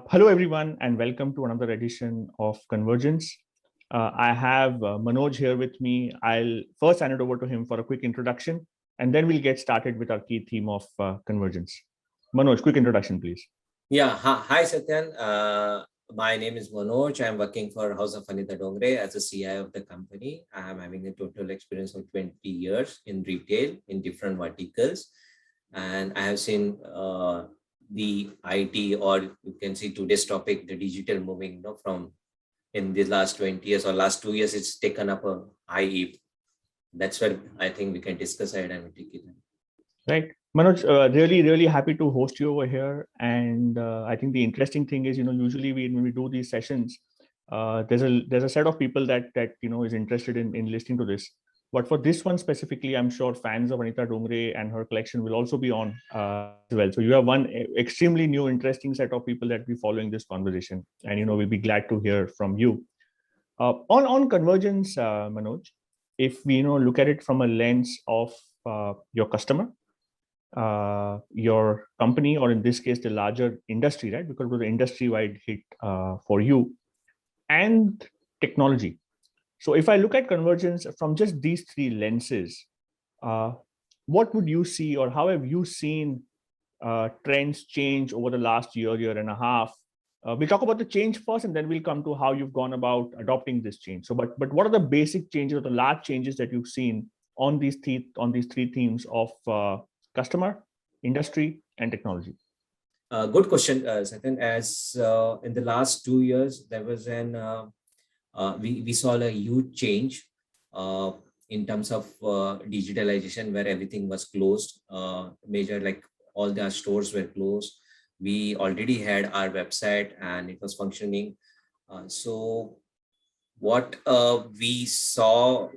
Hello, everyone, and welcome to another edition of Convergence. I have Manoj here with me. I'll first hand it over to him for a quick introduction, and then we'll get started with our key theme of Convergence. Manoj, quick introduction, please. Yeah, hi Satyan. My name is Manoj. I'm working for House of Anita Dongre as a CIO of the company. I'm having a total experience of 20 years in retail in different verticals. And I have seen the IT, or you can see today's topic, the digital moving, from in the last 20 years or last 2 years, it's taken up a high heap. That's where I think we can discuss it and take it. Right. Manoj, really happy to host you over here. And I think the interesting thing is, usually when we do these sessions, there's a set of people that is interested in listening to this. But for this one specifically, I'm sure fans of Anita Dongre and her collection will also be on as well. So you have one extremely new, interesting set of people that will be following this conversation, and we'll be glad to hear from you. On Convergence, Manoj, if we look at it from a lens of your customer, your company, or in this case, the larger industry, right? Because it was an industry-wide hit for you, and technology. So if I look at Convergence from just these three lenses, what would you see, or how have you seen trends change over the last year and a half? We'll talk about the change first, and then we'll come to how you've gone about adopting this change. So, but what are the basic changes or the large changes that you've seen on these three themes of customer, industry, and technology? Good question, Satyan. As in the last 2 years, there was we saw a huge change in terms of digitalization, where everything was closed. Major, like all the stores were closed. We already had our website and it was functioning. So what we saw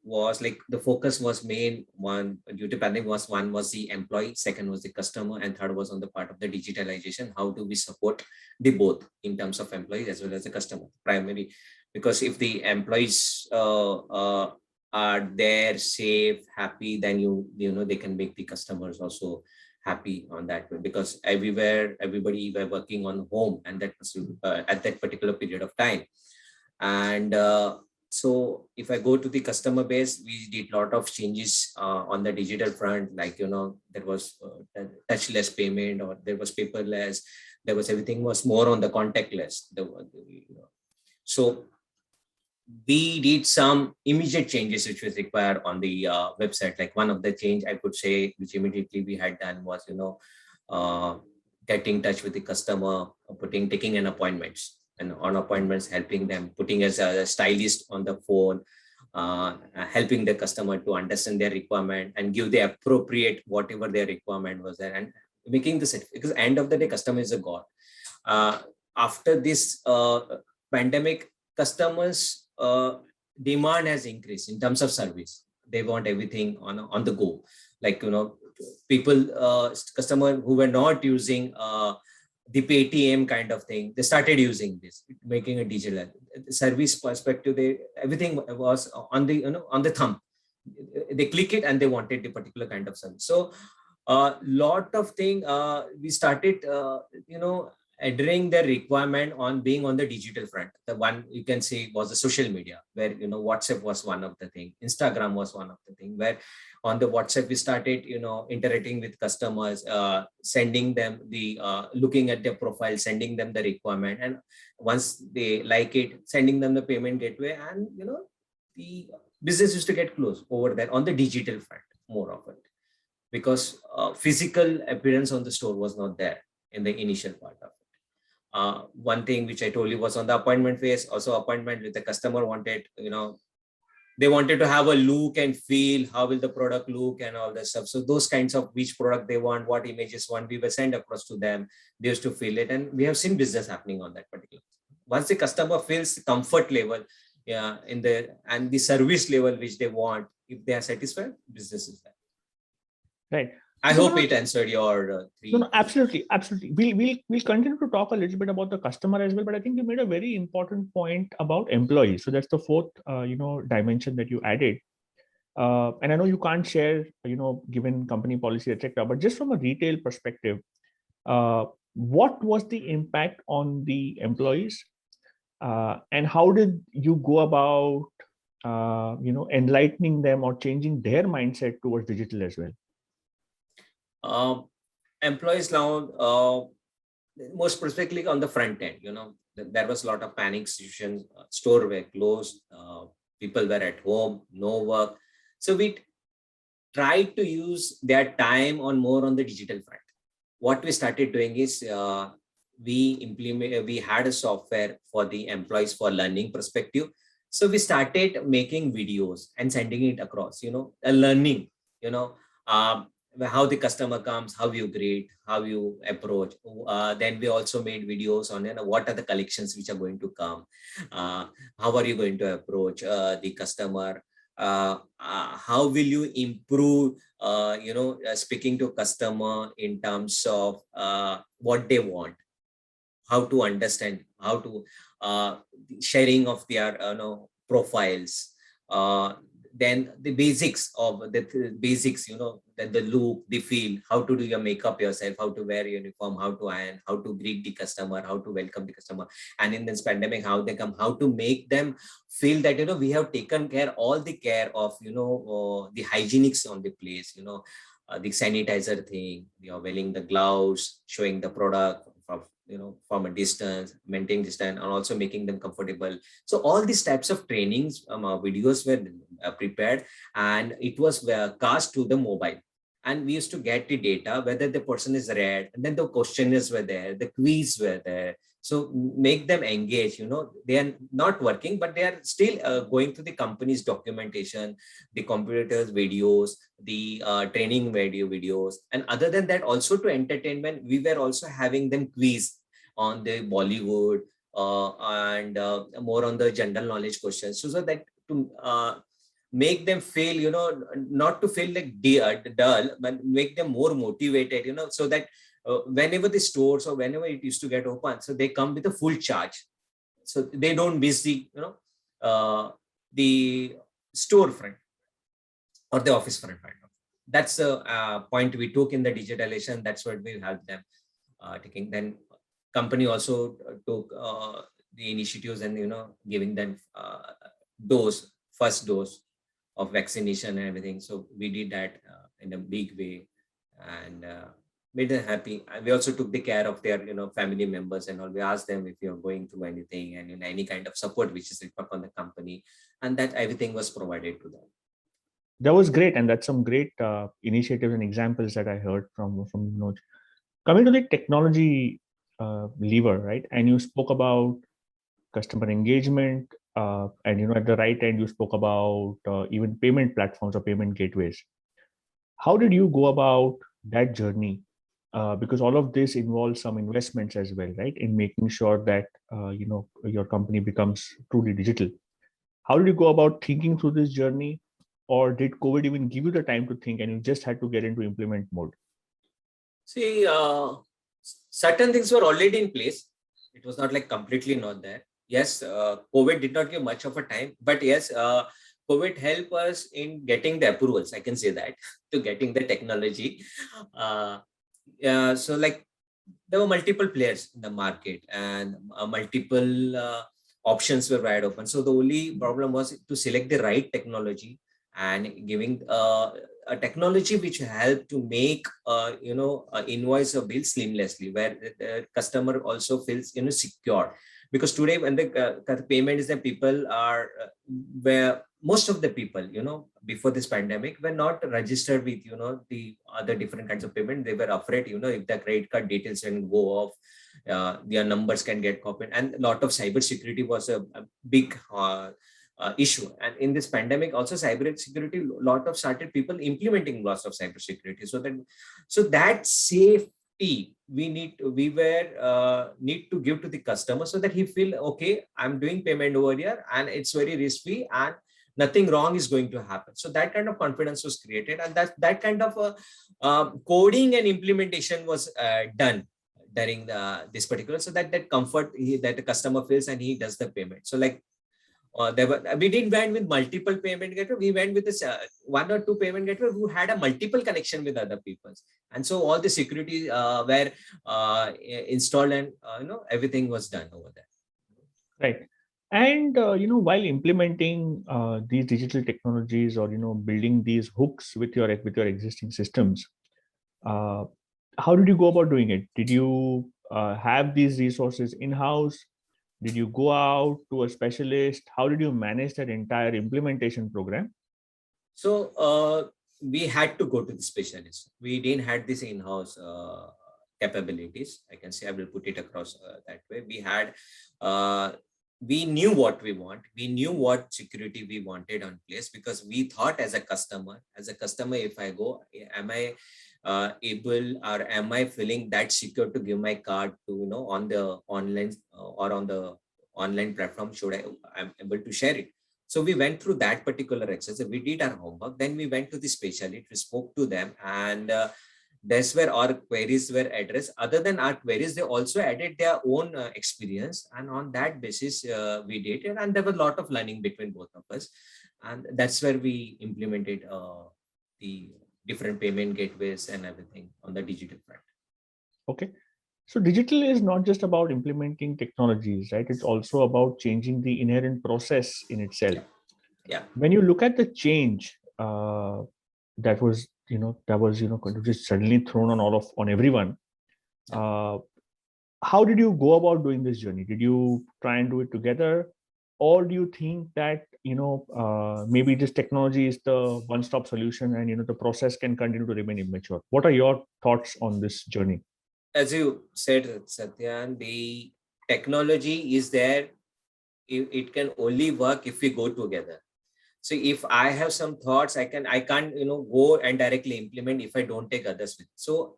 was like the focus was main one due to pandemic was one was the employee, second was the customer, and third was on the part of the digitalization. How do we support the both in terms of employees as well as the customer primary? Because if the employees are there, safe, happy, then they can make the customers also happy on that way, because everybody were working on home, and that was at that particular period of time. And so if I go to the customer base, we did a lot of changes on the digital front, like there was touchless payment, or there was paperless, there was everything was more on the contactless. So we did some immediate changes which was required on the website. Like one of the change I could say which immediately we had done was getting in touch with the customer, taking an appointments, and on appointments, helping them, putting as a stylist on the phone, helping the customer to understand their requirement and give the appropriate whatever their requirement was there, and making this, because end of the day, customer is a god. After this pandemic, customers' demand has increased in terms of service. They want everything on the go. Like people, customer who were not using the Paytm kind of thing, they started using this, making a digital service perspective. Everything was on the on the thumb. They click it and they wanted the particular kind of service. So lot of thing we started adhering the requirement on being on the digital front. The one you can say was the social media, where WhatsApp was one of the thing, Instagram was one of the thing, where on the WhatsApp we started interacting with customers, sending them the looking at their profile, sending them the requirement, and once they like it, sending them the payment gateway, and the business used to get closed over there on the digital front more of it, because physical appearance on the store was not there in the initial part of it. One thing which I told you was on the appointment phase. Also, appointment with the customer wanted, they wanted to have a look and feel, how will the product look and all that stuff. So those kinds of which product they want, what images want, we were sent across to them. They used to feel it, and we have seen business happening on that particular. Once the customer feels the comfort level, and the service level which they want, if they are satisfied, business is there. Right. I hope it answered your three. No, absolutely. We'll continue to talk a little bit about the customer as well, but I think you made a very important point about employees. So that's the fourth, dimension that you added. And I know you can't share, given company policy, etc. But just from a retail perspective, what was the impact on the employees, and how did you go about enlightening them or changing their mindset towards digital as well? Employees now, more specifically on the front end, there was a lot of panic situations. Store were closed, people were at home, no work. So we tried to use their time on more on the digital front. What we started doing is we had a software for the employees for learning perspective. So we started making videos and sending it across, a learning, how the customer comes, how you greet, how you approach. Then we also made videos on what are the collections which are going to come, how are you going to approach the customer, how will you improve speaking to customer in terms of what they want, how to understand, how to sharing of their profiles, then the basics of the basics, the look, the feel, how to do your makeup yourself, how to wear uniform, how to iron, how to greet the customer, how to welcome the customer. And in this pandemic, how they come, how to make them feel that, we have taken care, all the care of, the hygienics on the place, the sanitizer thing, wearing the gloves, showing the product from a distance, maintaining distance, and also making them comfortable. So all these types of trainings, videos were prepared, and it was cast to the mobile. And we used to get the data, whether the person is read, and then the questionnaires were there, the quiz were there. So make them engage, they are not working, but they are still going to the company's documentation, the competitors' videos, the training videos. And other than that, also to entertainment, we were also having them quiz on the Bollywood and more on the general knowledge questions. So that to make them feel, not to feel like dull, but make them more motivated, so that whenever the stores or whenever it used to get open, so they come with a full charge. So they don't miss the storefront or the office front. That's a point we took in the digitalization. That's what we helped them taking. Then company also took the initiatives and giving them first dose of vaccination and everything. So we did that in a big way and made them happy. And we also took the care of their family members and all. We asked them if you're going through anything and any kind of support which is required from the company, and that everything was provided to them. That was great, and that's some great initiatives and examples that I heard from Manoj. Coming to the technology lever, right? And you spoke about customer engagement, and at the right end you spoke about even payment platforms or payment gateways. How did you go about that journey? Because all of this involves some investments as well, right? In making sure that your company becomes truly digital. How did you go about thinking through this journey, or did COVID even give you the time to think and you just had to get into implement mode? See, certain things were already in place. It was not like completely not there. Yes, COVID did not give much of a time, but yes, COVID helped us in getting the approvals. I can say that to getting the technology. So like there were multiple players in the market and multiple options were wide open. So the only problem was to select the right technology and giving a technology which helped to make invoice or bill seamlessly, where the customer also feels secure. Because today when the payment is that people are where most of the people before this pandemic were not registered with the other different kinds of payment. They were afraid if the credit card details can go off, their numbers can get copied, and a lot of cyber security was a big issue. And in this pandemic also cyber security, a lot of started people implementing lots of cyber security. So that safety we were need to give to the customer, so that he feel okay, I'm doing payment over here and it's very risk free and nothing wrong is going to happen. So that kind of confidence was created, and that kind of coding and implementation was done during this particular, so that comfort that the customer feels and he does the payment. So like we didn't went with multiple payment gateway. We went with this one or two payment gateway who had a multiple connection with other people, and so all the security were installed, and everything was done over there. Right. And while implementing these digital technologies, or building these hooks with your existing systems, uh, how did you go about doing it? Did you have these resources in house? Did you go out to a specialist? How did you manage that entire implementation program? So we had to go to the specialist. We didn't had this in-house capabilities. I can say, I will put it across that way. We knew what we want. We knew what security we wanted on place, because we thought as a customer, if I go, am I able, or am I feeling that secure to give my card to, on the online or on the online platform? I'm able to share it. So we went through that particular exercise. We did our homework. Then we went to the specialist. We spoke to them, and that's where our queries were addressed. Other than our queries, they also added their own experience, and on that basis, we did it. And there was a lot of learning between both of us, and that's where we implemented the different payment gateways and everything on the digital front. Okay. So digital is not just about implementing technologies, right? It's also about changing the inherent process in itself. Yeah. When you look at the change that was just suddenly thrown on everyone, how did you go about doing this journey? Did you try and do it together, or do you think that maybe this technology is the one-stop solution, and the process can continue to remain immature? What are your thoughts on this journey? As you said, Satyan, the technology is there. It can only work if we go together. So if I have some thoughts, I can't go and directly implement if I don't take others with. So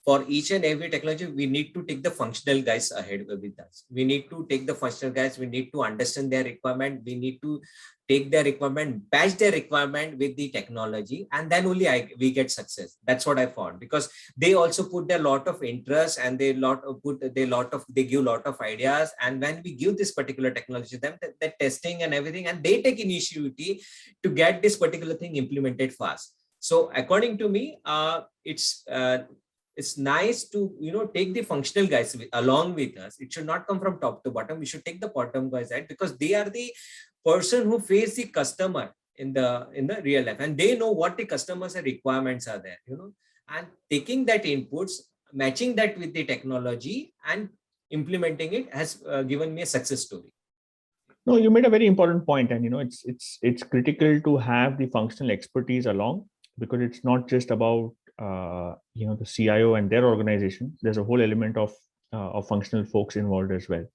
for each and every technology, we need to take the functional guys ahead with us. We need to take the functional guys. We need to understand their requirement. We need to take their requirement, batch their requirement with the technology, and then only we get success. That's what I found, because they also put a lot of interest, and they give a lot of ideas. And when we give this particular technology to them, the testing and everything, and they take initiative to get this particular thing implemented fast. So according to me, it's nice to take the functional guys along with us. It should not come from top to bottom. We should take the bottom guys out, because they are the person who face the customer in the real life, and they know what the customers' requirements are there. And taking that inputs, matching that with the technology, and implementing it has given me a success story. No, you made a very important point, and it's critical to have the functional expertise along, because it's not just about the CIO and their organization. There's a whole element of functional folks involved as well.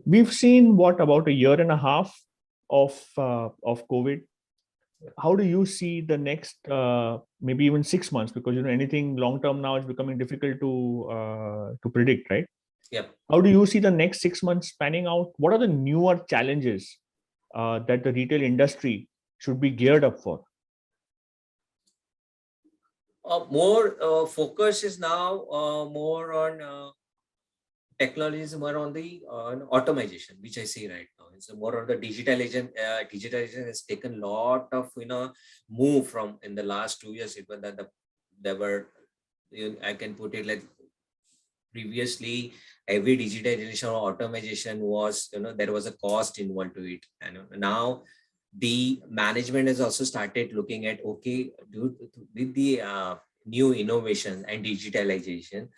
We've seen about a year and a half of COVID. How do you see the next maybe even 6 months? Because anything long term now is becoming difficult to predict, right? Yeah. How do you see the next 6 months panning out? What are the newer challenges that the retail industry should be geared up for? More focus is now more on technologies, more on the automation, which I see right now. It's more on the digitalization. Digitalization has taken a lot of move from in the last 2 years. It was that there were, I can put it like, previously every digitalization or automation was, there was a cost involved to it, and now the management has also started looking at, okay, with the new innovation and digitalization,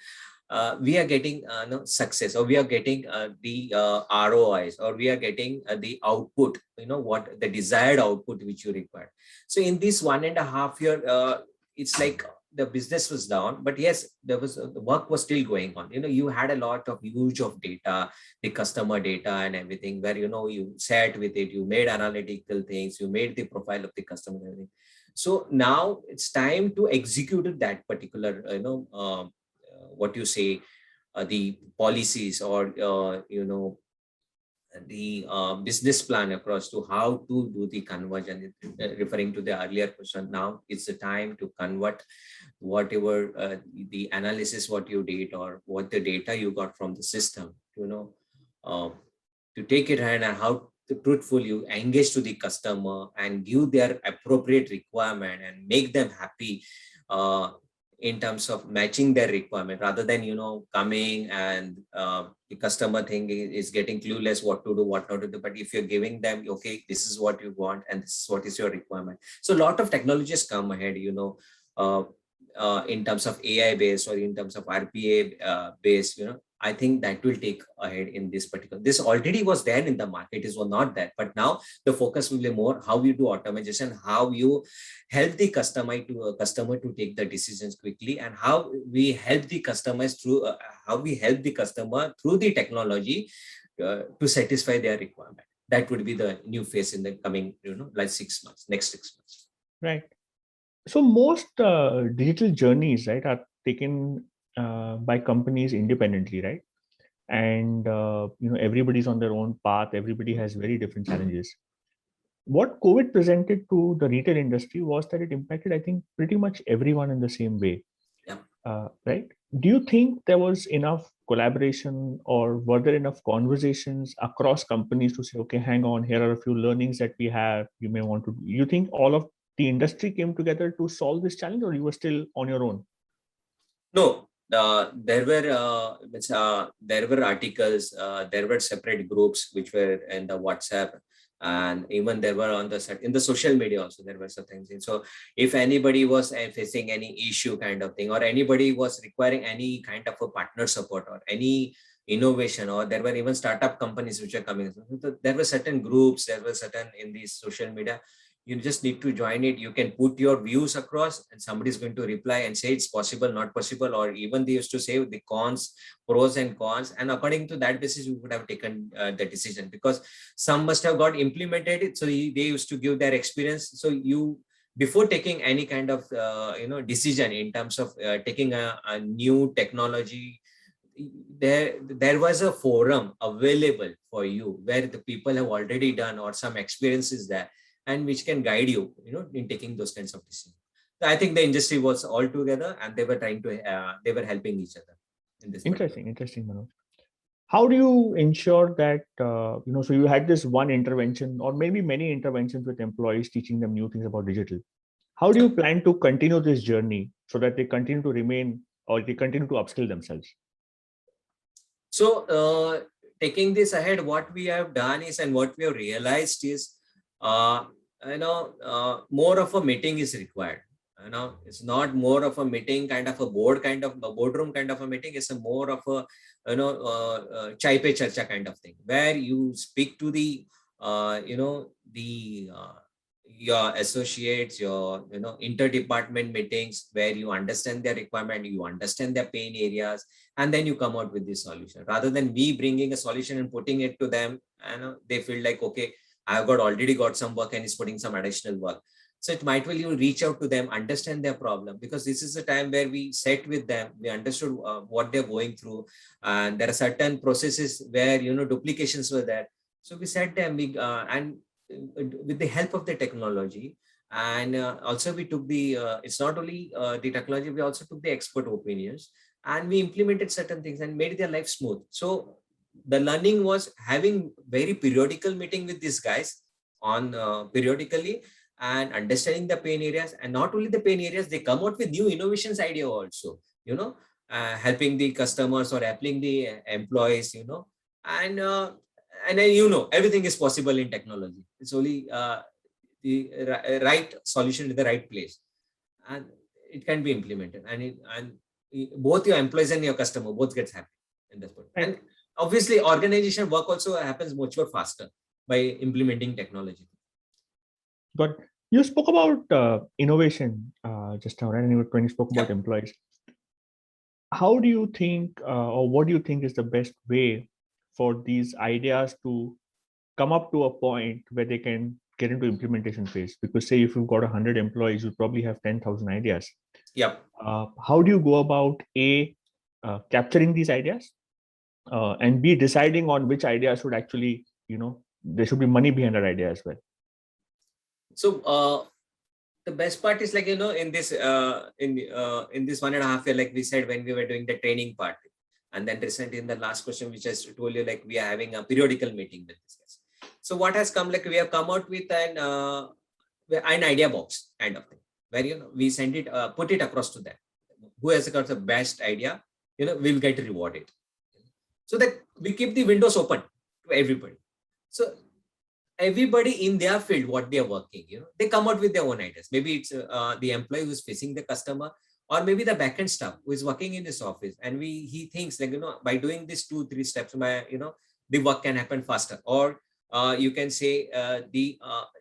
we are getting success, or we are getting the ROIs, or we are getting the output, what the desired output which you require. So in this 1.5 year, it's like the business was down, but yes, the work was still going on. You had a lot of huge of data, the customer data and everything, where you sat with it, you made analytical things, you made the profile of the customer and everything. So now it's time to execute that particular what you say, the policies, or the business plan across to how to do the conversion. Referring to the earlier question, now it's the time to convert whatever the analysis what you did, or what the data you got from the system, to take it and how truthful, you engage to the customer and give their appropriate requirement and make them happy in terms of matching their requirement, rather than coming and the customer thing is getting clueless what to do, what not to do. But if you're giving them, okay, this is what you want and this is what is your requirement. So a lot of technologies come ahead, in terms of AI based or in terms of RPA based, I think that will take ahead in this particular. This already was there in the market, is not that, but now the focus will be more how you do automation, how you help the customer to take the decisions quickly, and how we help the customers through the technology to satisfy their requirement. That would be the new phase in the coming, like 6 months, next 6 months. Right. So most digital journeys, right, are taken by companies independently, right? And everybody's on their own path. Everybody has very different challenges. What COVID presented to the retail industry was that it impacted, I think, pretty much everyone in the same way. Yeah. Right? Do you think there was enough collaboration, or were there enough conversations across companies to say, okay, hang on, here are a few learnings that we have, you may want to do? You think all of the industry came together to solve this challenge, or you were still on your own? No, there were articles, there were separate groups which were in the WhatsApp, and even there were in the social media also there were some things. So if anybody was facing any issue kind of thing, or anybody was requiring any kind of a partner support or any innovation, or there were even startup companies which are coming, there were certain groups, there were certain in these social media. You just need to join it. You can put your views across and somebody is going to reply and say it's possible, not possible, or even they used to say the cons, pros and cons. And according to that basis, we would have taken the decision, because some must have got implemented it. So they used to give their experience. So before taking any kind of decision in terms of taking a new technology, there was a forum available for you where the people have already done or some experiences there, and which can guide you, in taking those kinds of decisions. So I think the industry was all together, and they were they were helping each other in this. Interesting, Manoj. How do you ensure that, so you had this one intervention or maybe many interventions with employees, teaching them new things about digital. How do you plan to continue this journey so that they continue to remain, or they continue to upskill themselves? So taking this ahead, what we have done is, and what we have realized is, more of a meeting is required. It's not more of a meeting, kind of a boardroom kind of a meeting. It's a more of a chai pe charcha kind of thing, where you speak to the your associates, your interdepartment meetings, where you understand their requirement, you understand their pain areas, and then you come out with this solution, rather than me bringing a solution and putting it to them. They feel like, okay, I've already got some work and is putting some additional work. So it might well you reach out to them, understand their problem, because this is a time where we sat with them, we understood what they're going through, and there are certain processes where duplications were there. So we sat them, and with the help of the technology, and also we took it's not only the technology, we also took the expert opinions, and we implemented certain things and made their life smooth. So the learning was having very periodical meeting with these guys on periodically, and understanding the pain areas, and not only the pain areas, they come out with new innovations idea also, helping the customers or helping the employees, and then everything is possible in technology. It's only the right solution to the right place, and it can be implemented, and both your employees and your customer both gets happy in this point. And obviously organization work also happens much more faster by implementing technology. But you spoke about innovation just now, right? And when you spoke about employees, how do you think, or what do you think is the best way for these ideas to come up to a point where they can get into implementation phase? Because say if you've got 100 employees, you probably have 10,000 ideas. Yep. How do you go about capturing these ideas, and B, deciding on which ideas should actually, there should be money behind that idea as well? So the best part is, like, in this in this 1.5 year, like we said, when we were doing the training part, and then recently in the last question, which I told you, like we are having a periodical meeting with this guys. So what has come, like we have come out with an idea box kind of thing, where we send it, put it across to them. Who has got the best idea, will get rewarded. So that we keep the windows open to everybody. So everybody in their field, what they are working, they come out with their own ideas. Maybe it's the employee who's facing the customer, or maybe the backend staff who is working in this office, and he thinks like, by doing these 2-3 steps, the work can happen faster. Or you can say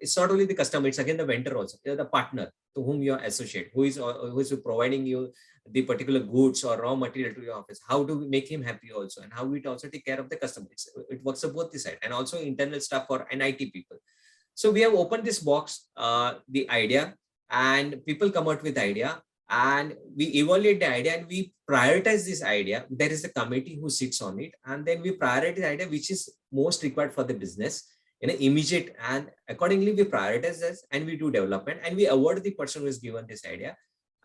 it's not only the customer, it's again the vendor also, the partner to whom you are associate, who is providing you the particular goods or raw material to your office. How do we make him happy also, and how we also take care of the customer? It works on both the side, and also internal staff for NIT people. So we have opened this box, the idea, and people come out with idea, and we evaluate the idea, and we prioritize this idea. There is a committee who sits on it, and then we prioritize the idea which is most required for the business in an immediate, and accordingly we prioritize this, and we do development, and we award the person who is given this idea,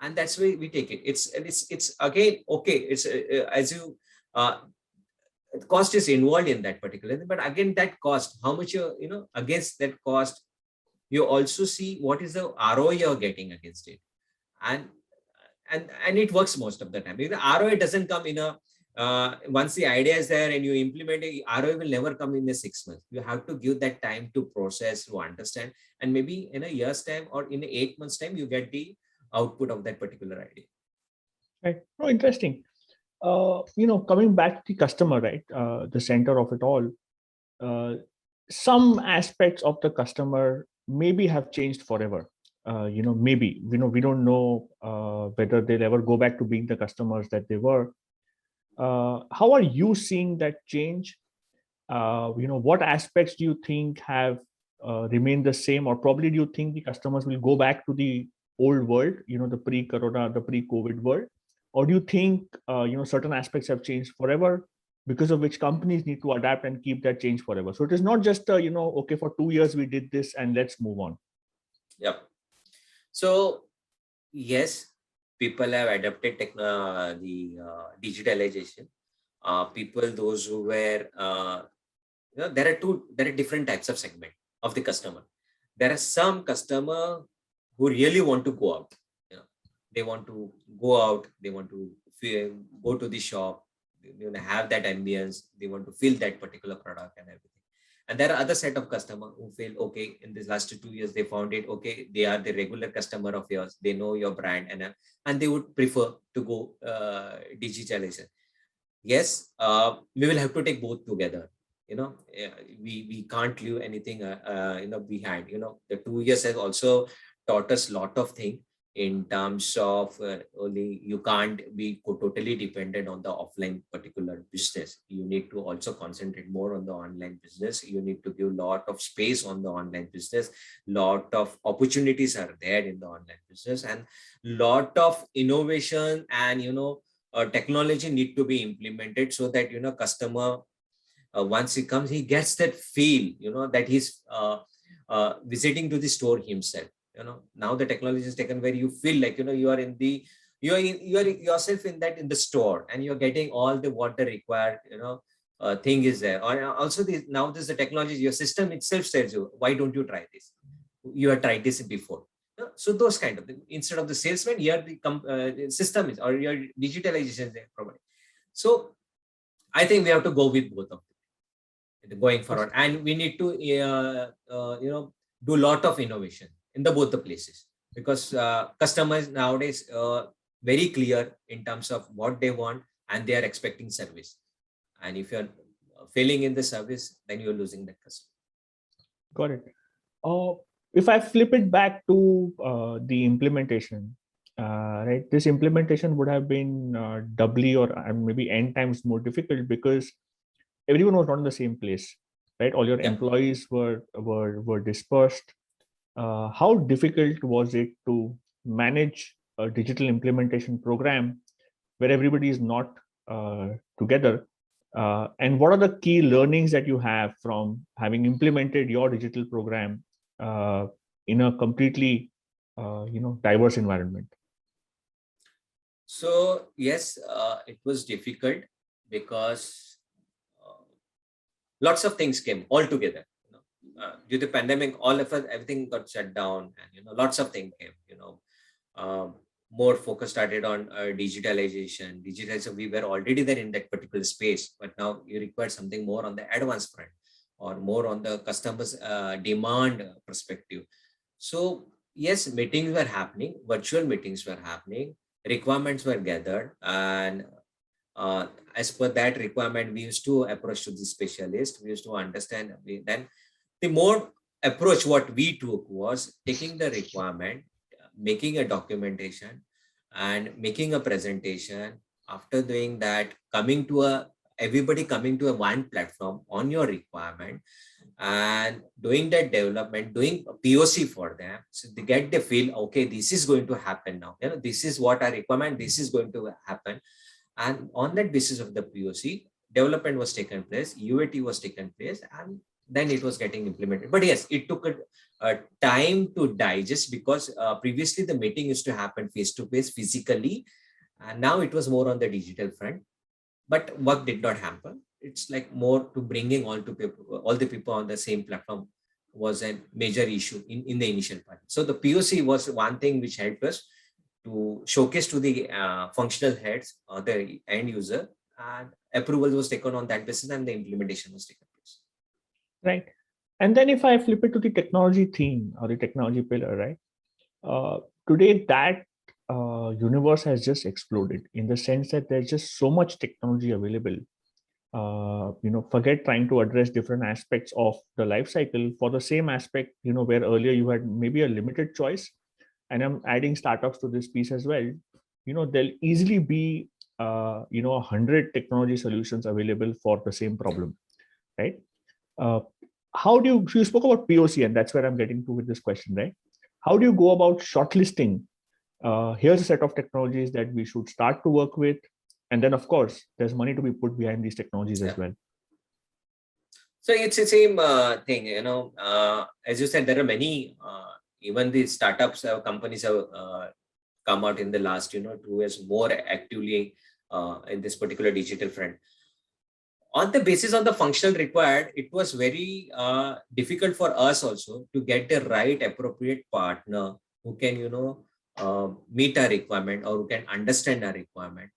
and that's why we take it. It's again, okay, it's as you cost is involved in that particular thing, but again, that cost, how much against that cost, you also see what is the ROI you're getting against it. And it works most of the time. The ROI doesn't come in a once the idea is there and you implement it, ROI will never come in the 6 months. You have to give that time to process, to understand, and maybe in a year's time or in 8 months time, you get the output of that particular idea. Right. Oh, interesting. Coming back to the customer, right? The center of it all. Some aspects of the customer maybe have changed forever. Maybe we don't know whether they'll ever go back to being the customers that they were. How are you seeing that change? What aspects do you think have remained the same, or probably do you think the customers will go back to the old world, the pre-corona, the pre-COVID world, or do you think certain aspects have changed forever, because of which companies need to adapt and keep that change forever? So it is not just okay, for 2 years we did this and let's move on. Yeah. So yes, people have adapted the digitalization. People, those who were, there are different types of segment of the customer. There are some customer who really want to go out. They want to go out. They want to go to the shop. They want to have that ambience. They want to feel that particular product and everything. And there are other set of customer who feel, okay, in this last 2 years, they found it, okay, they are the regular customer of yours. They know your brand, and they would prefer to go digitalization. Yes, we will have to take both together. We can't leave anything behind. The 2 years has also taught us a lot of things in terms of only you can't be totally dependent on the offline particular business. You need to also concentrate more on the online business. You need to give a lot of space on the online business. Lot of opportunities are there in the online business, and lot of innovation and technology need to be implemented, so that customer once he comes, he gets that feel that he's visiting to the store himself. Now the technology is taken where you feel like you are yourself in the store, and you're getting all the water required thing is there. Or also now this the technology, your system itself says you, why don't you try this? You have tried this before. So those kind of things. Instead of the salesman, here the system is, or your digitalization is provided. So I think we have to go with both of them going forward, and we need to do a lot of innovation in both the places, because customers nowadays very clear in terms of what they want, and they are expecting service. And if you're failing in the service, then you're losing that customer. Got it. If I flip it back to the implementation, right? This implementation would have been doubly or maybe n times more difficult, because everyone was not in the same place, right? All your employees were dispersed. How difficult was it to manage a digital implementation program where everybody is not together? And what are the key learnings that you have from having implemented your digital program in a completely diverse environment? So yes, it was difficult because lots of things came all together. due to pandemic, all of us, everything got shut down, and lots of things came. More focus started on digitalization. Digitalization, we were already there in that particular space, but now you require something more on the advanced front or more on the customer's demand perspective. So yes, meetings were happening, virtual meetings were happening, requirements were gathered, and as per that requirement, we used to approach to the specialist. We used to understand. Then the more approach what we took was taking the requirement, making a documentation, and making a presentation. After doing that, everybody coming to a one platform on your requirement, and doing that development, doing a POC for them, so they get the feel, okay, this is going to happen now. This is what our requirement. This is going to happen, and on that basis of the POC, development was taken place, UAT was taken place, and then it was getting implemented. But yes, it took a time to digest, because previously the meeting used to happen face to face physically, and now it was more on the digital front. But work did not happen. It's like more to bringing all the people on the same platform was a major issue in the initial part. So the POC was one thing which helped us to showcase to the functional heads or the end user, and approval was taken on that basis, and the implementation was taken place. Right. And then if I flip it to the technology theme or the technology pillar, right? Today that universe has just exploded, in the sense that there's just so much technology available. Forget trying to address different aspects of the life cycle for the same aspect, where earlier you had maybe a limited choice. And I'm adding startups to this piece as well. There'll easily be 100 technology solutions available for the same problem, right? How do you spoke about POC, and that's where I'm getting to with this question, right? How do you go about shortlisting? Here's a set of technologies that we should start to work with, and then of course there's money to be put behind these technologies as well. So it's the same thing, as you said, there are many, even the startups, companies have come out in the last, 2 years more actively in this particular digital front. On the basis of the functional required, it was very difficult for us also to get the right appropriate partner who can, meet our requirement or who can understand our requirement.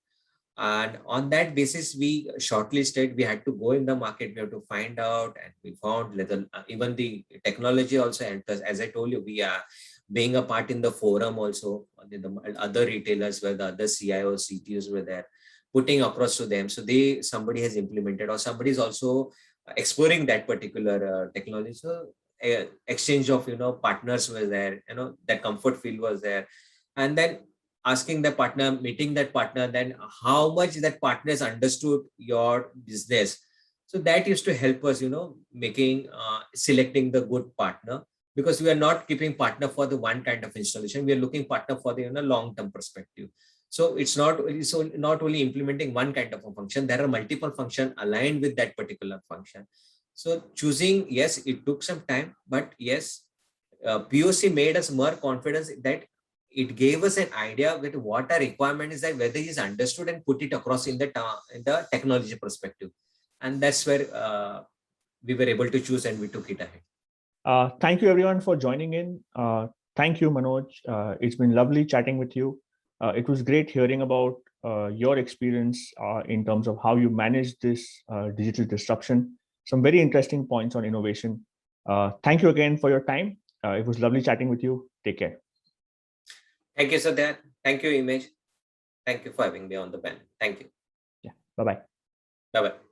And on that basis, we shortlisted. We had to go in the market. We have to find out, and we found even the technology also helped us. As I told you, we are being a part in the forum also. The other retailers where the other CIOs, CTOs were there, putting across to them. So somebody has implemented, or somebody is also exploring that particular technology. So exchange of, partners was there, that comfort feel was there. And then asking the partner, meeting that partner, then how much that partner has understood your business. So that used to help us, making, selecting the good partner, because we are not keeping partner for the one kind of installation. We are looking partner for the long-term perspective. So it's not only implementing one kind of a function. There are multiple functions aligned with that particular function. So choosing, yes, it took some time, but yes, POC made us more confidence that it gave us an idea with what our requirement is, that whether he's understood and put it across in the technology perspective. And that's where we were able to choose, and we took it ahead. Thank you everyone for joining in. Thank you, Manoj. It's been lovely chatting with you. It was great hearing about your experience in terms of how you manage this digital disruption. Some very interesting points on innovation. Thank you again for your time. It was lovely chatting with you. Take care. Thank you, Sadhya. Thank you, Image. Thank you for having me on the panel. Thank you. Yeah. Bye-bye. Bye-bye.